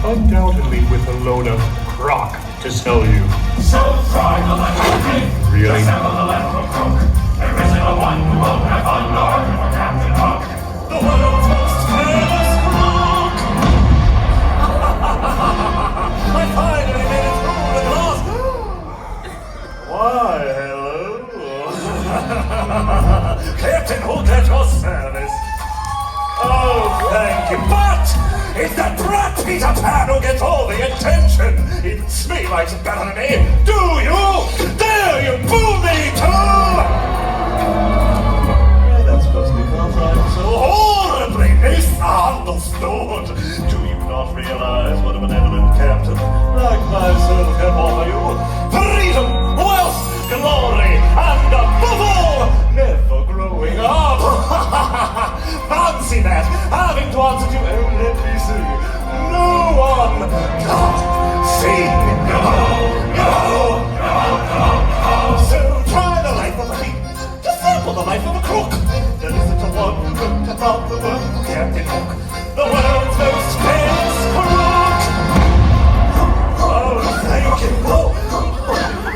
Undoubtedly with a load of crock to sell you. So try the letter King. Really? Assemble the letter of Crook. There isn't a one who won't have thunder for Captain Hook. The world's most famous crook. I finally made it through the glass. Why, hello. Captain Hook at your service. Oh, thank you. But it's that brat Peter Pan who gets all the attention. Even Smee likes it better than me. Do you? Dare you boo me too? Well, that's just because I'm so horribly misunderstood. Do you not realize what a benevolent captain like myself can offer you? Freedom, wealth, glory, and above all, never growing up. Fancy that, having to answer to let me see. No one can see. No. So try the life of a king, just sample the life of a crook. Then listen to one who wrote about the world, Captain Hook, the world's most famous crook. Oh, thank you.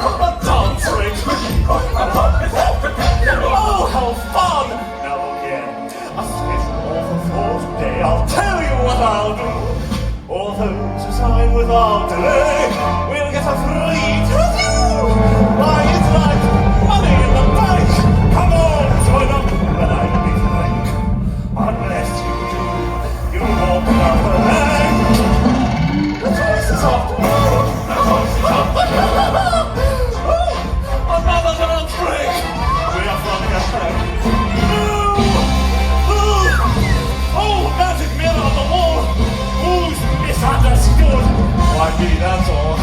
A dance ring. Oh, how fun! Now again, a special offer for today. I'll tell you what I'll do. All those who sign without delay will get a free tattoo. Why, it's like money in the bank. Come on, join up, but I be frank. Unless you do, you won't have a rank. The choice is off the board. The choice is off the board. Another dance break. We are running ahead. Oh, magic mirror on the wall. Who's misunderstood? Why, me, that's all.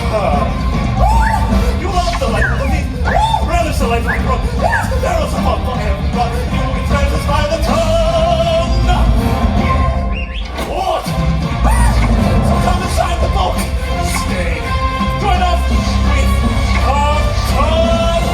You love the life of the thief. Relish the life of the crook. Yes, there is a fun for everyone. You will be treasures by the ton. What? So come and sign the book. Stay. Join us with Carton.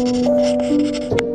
Thank you.